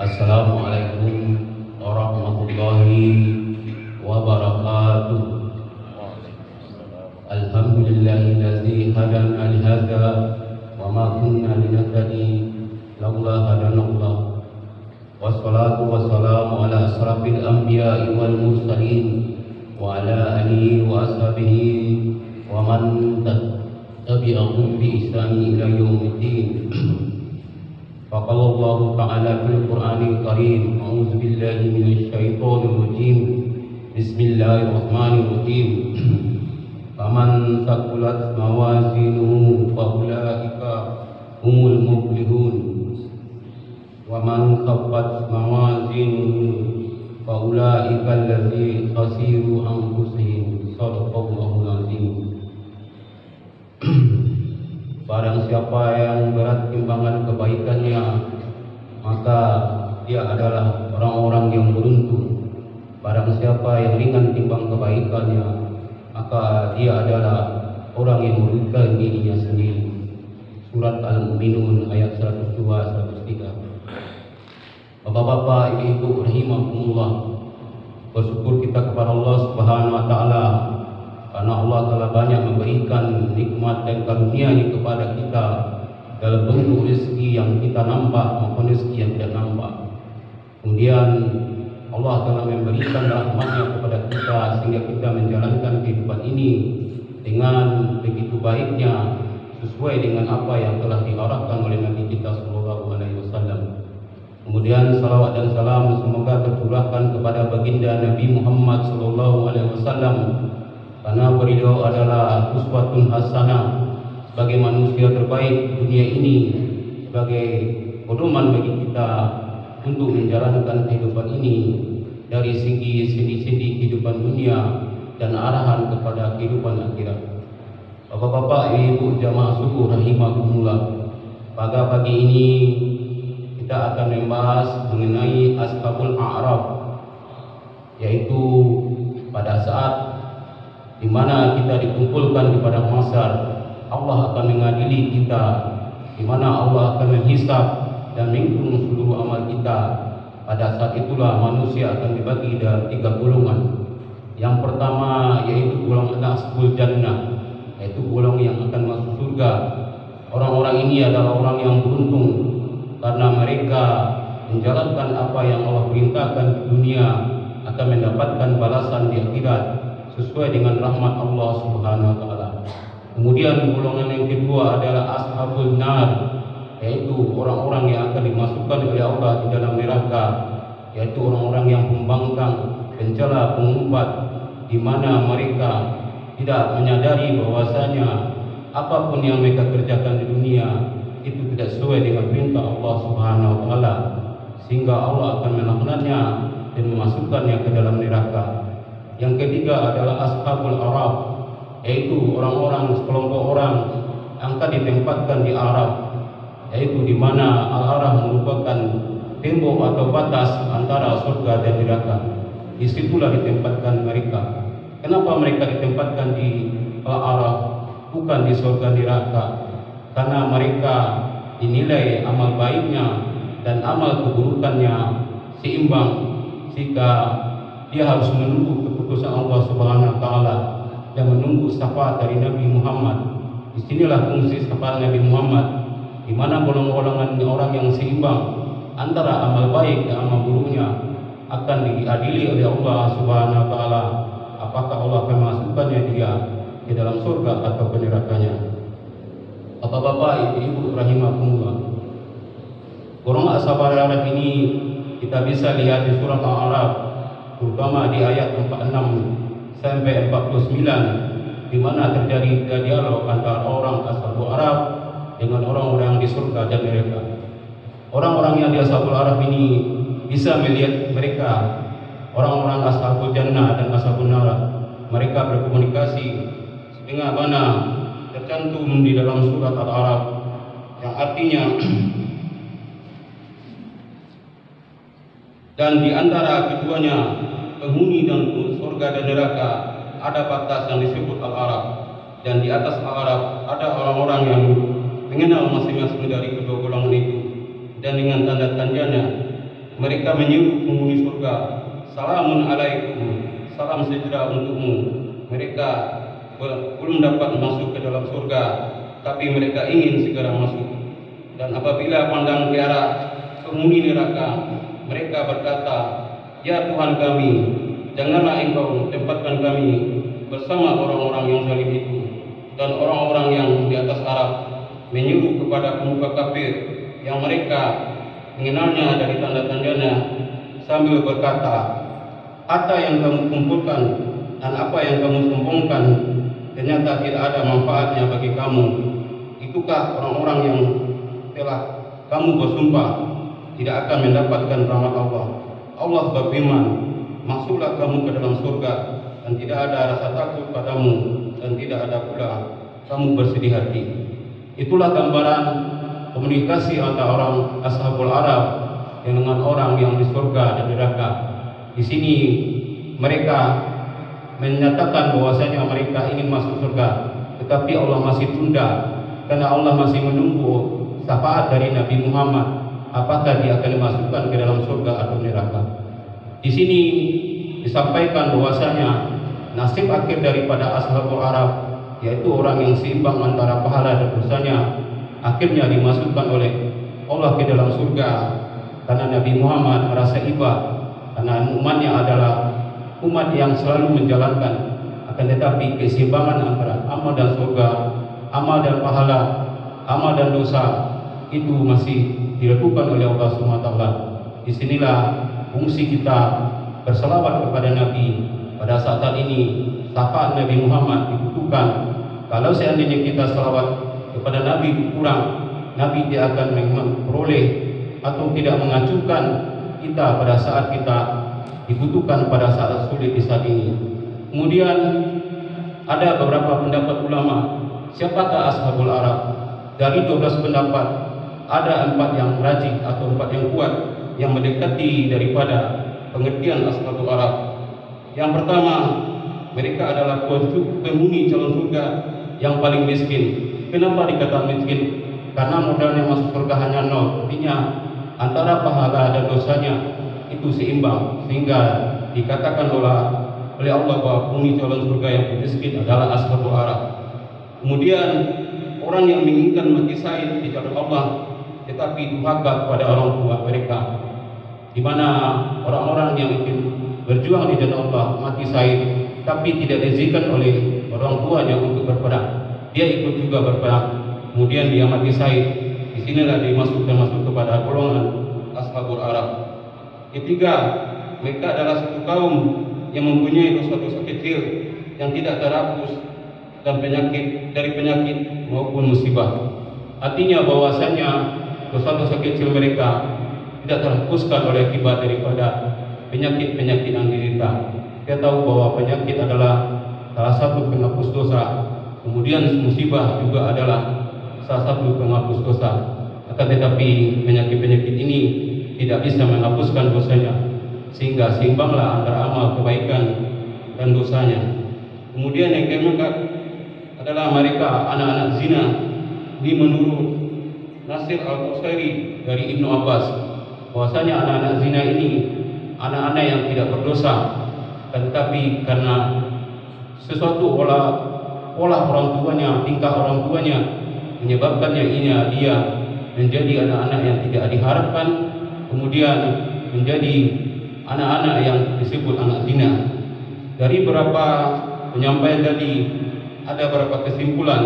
Assalamualaikum warahmatullahi wabarakatuh. Alhamdulillahillazi hadana lihadza wa ma kunna linahtadi laula hadanallah. Wassalatu wassalamu ala asrafil anbiya'i wal mursalin wa ala alihi wa ashabihi wa man tabi'ahum bi ihsani ila yaumiddin. Faqala Allah Ta'ala fil Qur'anil Karim, a'udzu billahi minasy syaithanir rajim. Bismillahirrahmanirrahim. Faman thaqulat mawazinuhu fa ulaika humul muflihun. Wa man khaffat mawazinuhu fa ulaika allazi khasiru anfusihim. Shadaqallahul azim. Barang siapa yang berat timbangan kebaikannya, maka dia adalah orang-orang yang beruntung. Barang siapa yang ringan timbang kebaikannya, maka dia adalah orang yang merugikan dirinya sendiri. Surat Al-Mu'minun ayat 102-103. Bapak-bapak, ibu-ibu rahimakumullah, bersyukur kita kepada Allah Subhanahu wa Ta'ala karena Allah telah banyak memberikan nikmat dan karunia-Nya kepada kita dalam bentuk rezeki yang kita nampak maupun rezeki yang tidak nampak. Kemudian Allah telah memberikan rahmat-Nya kepada kita sehingga kita menjalankan kehidupan ini dengan begitu baiknya sesuai dengan apa yang telah diarahkan oleh Nabi kita sallallahu alaihi wasallam. Kemudian salawat dan salam semoga tercurahkan kepada baginda Nabi Muhammad sallallahu alaihi wasallam, karena beliau adalah uswatun hasanah sebagai manusia terbaik dunia ini, sebagai pedoman bagi kita untuk menjalankan kehidupan ini dari segi sendi-sendi kehidupan dunia dan arahan kepada kehidupan akhirat. Bapak-bapak, ibu jamaah subuh rahimakumullah, pada pagi ini kita akan membahas mengenai ashabul a'raf, yaitu pada saat di mana kita dikumpulkan di padang mahsyar, Allah akan mengadili kita, di mana Allah akan menghisab dan menghitung seluruh amal kita. Pada saat itulah manusia akan dibagi dalam 3 golongan. Yang pertama yaitu golongan ashabul jannah, yaitu golongan yang akan masuk surga. Orang-orang ini adalah orang yang beruntung karena mereka menjalankan apa yang Allah perintahkan di dunia, akan mendapatkan balasan di akhirat sesuai dengan rahmat Allah Subhanahu wa Ta'ala. Kemudian golongan yang kedua adalah ashabul nar, yaitu orang-orang yang akan dimasukkan oleh Allah di dalam neraka, yaitu orang-orang yang pembangkang, pencela, pengumpat, di mana mereka tidak menyadari bahwasanya apapun yang mereka kerjakan di dunia itu tidak sesuai dengan perintah Allah Subhanahu wa Ta'ala, sehingga Allah akan melaknatnya dan memasukkannya ke dalam neraka. Yang ketiga adalah ashabul araf, yaitu orang-orang sekelompok orang yang akan ditempatkan di araf, yaitu di mana al-araf merupakan tembok atau batas antara surga dan neraka. Disitulah ditempatkan mereka. Kenapa mereka ditempatkan di al-araf, bukan di surga neraka? Karena mereka dinilai amal baiknya dan amal keburukannya seimbang, sehingga dia harus menunggu keputusan Allah Subhanahu wa Ta'ala dan menunggu syafaat dari Nabi Muhammad. Disinilah fungsi syafaat Nabi Muhammad, di mana golongan-golongan orang yang seimbang antara amal baik dan amal buruknya akan diadili oleh Allah Subhanahu wa Ta'ala. Apakah Allah akan memasukkannya dia ke dalam surga atau ke nerakanya? Bapak-bapak, ibu-ibu rahimakumullah, golongan ashabul a'raf ini kita bisa lihat di surat Al-A'raf, terutama di ayat 46 sampai 49, di mana terjadi dialog antara orang ashabul a'raf dengan orang-orang di surga dan neraka. Orang-orang yang di ashabul a'raf ini bisa melihat mereka, orang-orang ashabul jannah dan ashabun nar, mereka berkomunikasi dengan mana tercantum di dalam surat Al-A'raf, yang artinya dan di antara keduanya, penghuni dan surga dan neraka, ada batas yang disebut Al-A'raf, dan di atas Al-A'raf ada orang-orang yang mengenal masing-masing dari kedua golongan itu, dan dengan tanda tandanya mereka menyuruh penghuni surga, salamun alaikum, salam sejahtera untukmu. Mereka belum dapat masuk ke dalam surga, tapi mereka ingin segera masuk. Dan apabila pandang ke arah penghuni neraka, mereka berkata, ya Tuhan kami, janganlah Engkau tempatkan kami bersama orang-orang yang zalim itu. Dan orang-orang yang di atas Arab menyuruh kepada pemuka kafir yang mereka mengenalnya dari tanda-tandanya, sambil berkata, harta yang kamu kumpulkan dan apa yang kamu sombongkan ternyata tidak ada manfaatnya bagi kamu. Itukah orang-orang yang telah kamu bersumpah tidak akan mendapatkan rahmat Allah. Allah berfirman, masuklah kamu ke dalam surga, dan tidak ada rasa takut padamu, dan tidak ada pula kamu bersedih hati. Itulah gambaran komunikasi antara orang ashabul Araf dengan orang yang di surga dan neraka. Di sini mereka menyatakan bahwasanya mereka ingin masuk surga, tetapi Allah masih tunda karena Allah masih menunggu syafaat dari Nabi Muhammad, apakah dia akan dimasukkan ke dalam surga atau neraka. Di sini disampaikan bahwasanya nasib akhir daripada ashabul Araf, yaitu orang yang seimbang antara pahala dan dosanya, akhirnya dimasukkan oleh Allah ke dalam surga karena Nabi Muhammad merasa iba karena umatnya adalah umat yang selalu menjalankan, akan tetapi keseimbangan antara amal dan surga, amal dan pahala, amal dan dosa itu masih dilakukan oleh Allah SWT. Disinilah fungsi kita berselawat kepada Nabi pada saat ini. Syafaat Nabi Muhammad dibutuhkan. Kalau seandainya kita selawat kepada Nabi kurang, Nabi tidak akan memperoleh atau tidak mengacukan kita pada saat kita dibutuhkan pada saat sulit di saat ini. Kemudian ada beberapa pendapat ulama, siapakah ashabul Araf? Dari 12 pendapat, ada 4 yang rajih atau 4 yang kuat yang mendekati daripada pengertian ashabul Araf. Yang pertama, mereka adalah penghuni calon surga yang paling miskin. Kenapa dikatakan miskin? Karena modalnya masuk surga hanya 0, artinya antara pahala dan dosanya itu seimbang, sehingga dikatakan oleh Allah bahwa penghuni calon surga yang miskin adalah ashabul Araf. Kemudian orang yang menginginkan mati syahid di jalan Allah tetapi durhaka kepada orang tua mereka, di mana orang-orang yang ingin berjuang di jalan Allah mati syahid tapi tidak diizinkan oleh orang tuanya untuk berperang, dia ikut juga berperang, kemudian dia mati syahid. Disinilah termasuk kepada golongan ashabul Araf. Ketiga, mereka adalah satu kaum yang mempunyai dosa-dosa kecil yang tidak terhapus dan dari penyakit maupun musibah. Artinya bahwasanya dosa-dosa kecil mereka tidak terhapuskan oleh akibat daripada penyakit-penyakit yang diderita. Kita tahu bahwa penyakit adalah salah satu penghapus dosa, kemudian musibah juga adalah salah satu penghapus dosa. Akan tetapi penyakit-penyakit ini tidak bisa menghapuskan dosanya, sehingga seimbanglah antara amal kebaikan dan dosanya. Kemudian yang keempat adalah mereka anak-anak zina. Ini menurut Nasir Al-Qusairi dari Ibnu Abbas, bahwasanya anak-anak zina ini anak-anak yang tidak berdosa, tetapi karena sesuatu pola orang tuanya, tingkah orang tuanya menyebabkannya dia menjadi anak-anak yang tidak diharapkan, kemudian menjadi anak-anak yang disebut anak zina. Dari beberapa penyampaian tadi ada beberapa kesimpulan.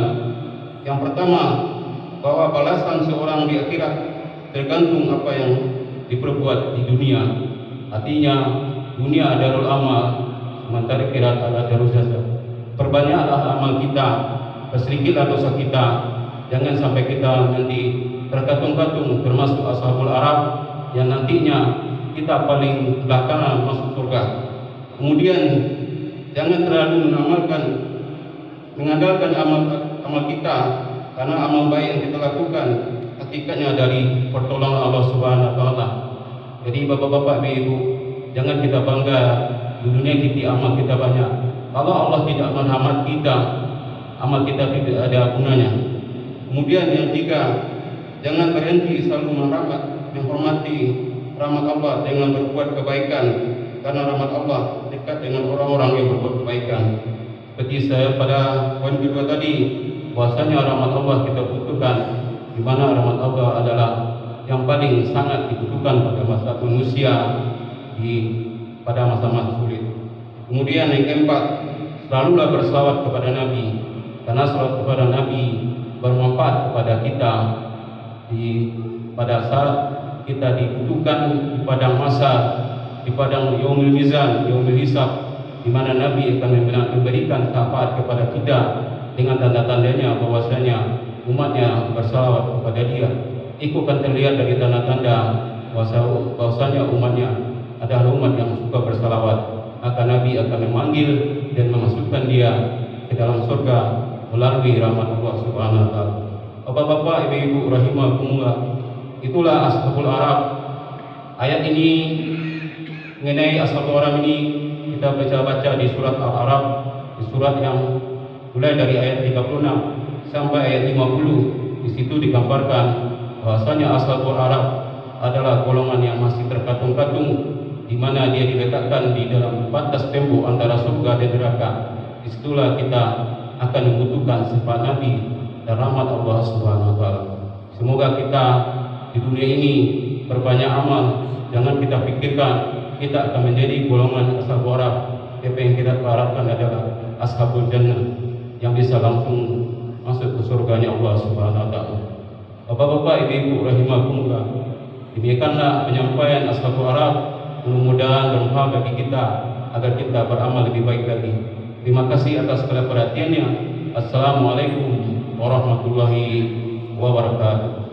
Yang pertama, bahwa balasan seorang di akhirat tergantung apa yang diperbuat di dunia. Artinya dunia darul amal, sementara akhirat adalah darul jazaa. Perbanyaklah amal kita, sedikitlah dosa kita. Jangan sampai kita nanti terkatung-katung termasuk ashabul Araf yang nantinya kita paling belakangan masuk surga. Kemudian jangan terlalu mengandalkan amal kita, karena amal baik yang kita lakukan hakikatnya dari pertolongan Allah Subhanahu wa taala. Jadi bapak-bapak, ibu, jangan kita bangga di dunia kita amal kita banyak. Kalau Allah tidak merhamat kita, amal kita tidak ada gunanya. Kemudian yang tiga, jangan berhenti selalu menghormati rahmat Allah dengan berbuat kebaikan, karena rahmat Allah dekat dengan orang-orang yang berbuat kebaikan. Seperti saya pada poin kedua tadi, bahwasanya rahmat Allah kita butuhkan, di mana rahmat Allah adalah yang paling sangat dibutuhkan pada masa manusia pada masa-masa sulit. Kemudian yang keempat, selalulah berselawat kepada Nabi, karena selawat kepada Nabi bermanfaat kepada kita pada saat kita dibutuhkan di padang mahsyar, di padang yaumul mizan, yaumul hisab, di mana Nabi akan memberikan syafaat kepada kita dengan tanda-tandanya bahwasanya umatnya bersalawat kepada dia. Itu akan terlihat dari tanda-tanda bahwasanya umatnya adalah umat yang suka bersalawat, maka Nabi akan memanggil dan memasukkan dia ke dalam surga melalui rahmat Allah Subhanahu wa taala. Bapak-bapak, ibu-ibu rahimakumullah, itulah Ashabul Araf. Ayat ini mengenai Ashabul Araf ini kita baca di surat Al-Araf, di surat yang mulai dari ayat 36 sampai ayat 50. Di situ digambarkan bahwasanya Ashabul Araf adalah golongan yang masih terkatung-katung, di mana dia diletakkan di dalam batas tembok antara surga dan neraka. Disitulah kita akan membutuhkan sifat Nabi dan rahmat Allah Subhanahu wa taala. Semoga kita di dunia ini berbanyak amal, jangan kita pikirkan kita akan menjadi golongan Ashabul Araf. Apa yang kita harapkan adalah Ashabul Jannah yang bisa langsung masuk ke surganya Allah Subhanahu wa taala. Bapak-bapak, ibu-ibu rahimakumullah, demikianlah penyampaian Ashabul Araf. Mudah-mudahan bermanfaat bagi kita agar kita beramal lebih baik lagi. Terima kasih atas segala perhatiannya. Assalamualaikum warahmatullahi wabarakatuh.